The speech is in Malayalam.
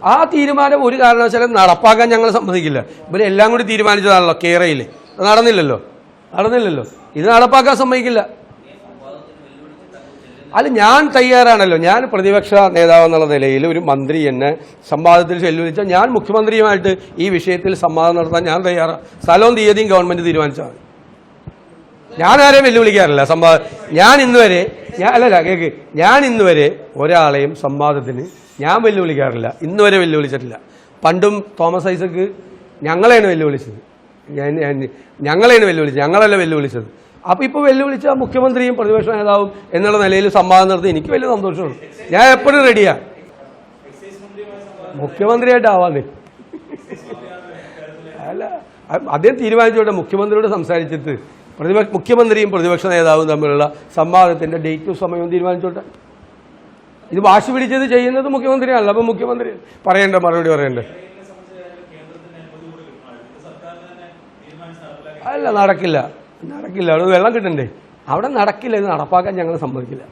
ആ തീരുമാനം ഒരു കാരണവശാലും നടപ്പാക്കാൻ ഞങ്ങൾ സമ്മതിക്കില്ല. ഇവരെല്ലാം കൂടി തീരുമാനിച്ചതാണല്ലോ കേരളയിൽ. നടന്നില്ലല്ലോ. ഇത് നടപ്പാക്കാൻ സമ്മതിക്കില്ല. അല്ല, ഞാൻ തയ്യാറാണല്ലോ. ഞാൻ പ്രതിപക്ഷ നേതാവ് എന്നുള്ള നിലയിൽ ഒരു മന്ത്രി എന്നെ സംവാദത്തിൽ വെല്ലുവിളിച്ചാൽ ഞാൻ മുഖ്യമന്ത്രിയുമായിട്ട് ഈ വിഷയത്തിൽ സംവാദം നടത്താൻ ഞാൻ തയ്യാറാണ്. സ്ഥലവും തീയതിയും ഗവൺമെന്റ് തീരുമാനിച്ചാണ്. ഞാൻ ആരെയും വെല്ലുവിളിക്കാറില്ല. ഞാൻ ഇന്നുവരെ ഒരാളെയും സംവാദത്തിന് ഞാൻ വെല്ലുവിളിക്കാറില്ല. ഇന്നുവരെ വെല്ലുവിളിച്ചിട്ടില്ല. പണ്ടും തോമസ് ഐസക്ക് ഞങ്ങളെയാണ് വെല്ലുവിളിച്ചത്. ഞങ്ങളല്ല വെല്ലുവിളിച്ചത്. അപ്പൊ ഇപ്പൊ വെല്ലുവിളിച്ച മുഖ്യമന്ത്രിയും പ്രതിപക്ഷ നേതാവും എന്നുള്ള നിലയിൽ സംവാദം നടത്തി എനിക്ക് വലിയ സന്തോഷമാണ്. ഞാൻ എപ്പോഴും റെഡിയാ മുഖ്യമന്ത്രിയായിട്ട് ആവാന്നേ. അല്ല, അദ്ദേഹം തീരുമാനിച്ചോട്ടെ. മുഖ്യമന്ത്രിയോട് സംസാരിച്ചിട്ട് മുഖ്യമന്ത്രിയും പ്രതിപക്ഷ നേതാവും തമ്മിലുള്ള സംവാദത്തിന്റെ ഡേറ്റും സമയവും തീരുമാനിച്ചോട്ടെ. ഇത് വാശി പിടിച്ചത് ചെയ്യുന്നത് മുഖ്യമന്ത്രിയാണല്ലോ. അപ്പൊ മുഖ്യമന്ത്രി മറുപടി പറയണ്ടേ? അല്ല, നടക്കില്ല. അവിടെ വെള്ളം കിട്ടണ്ടേ? അവിടെ നടക്കില്ല. ഇത് നടപ്പാക്കാൻ ഞങ്ങൾ സമ്മതിക്കില്ല.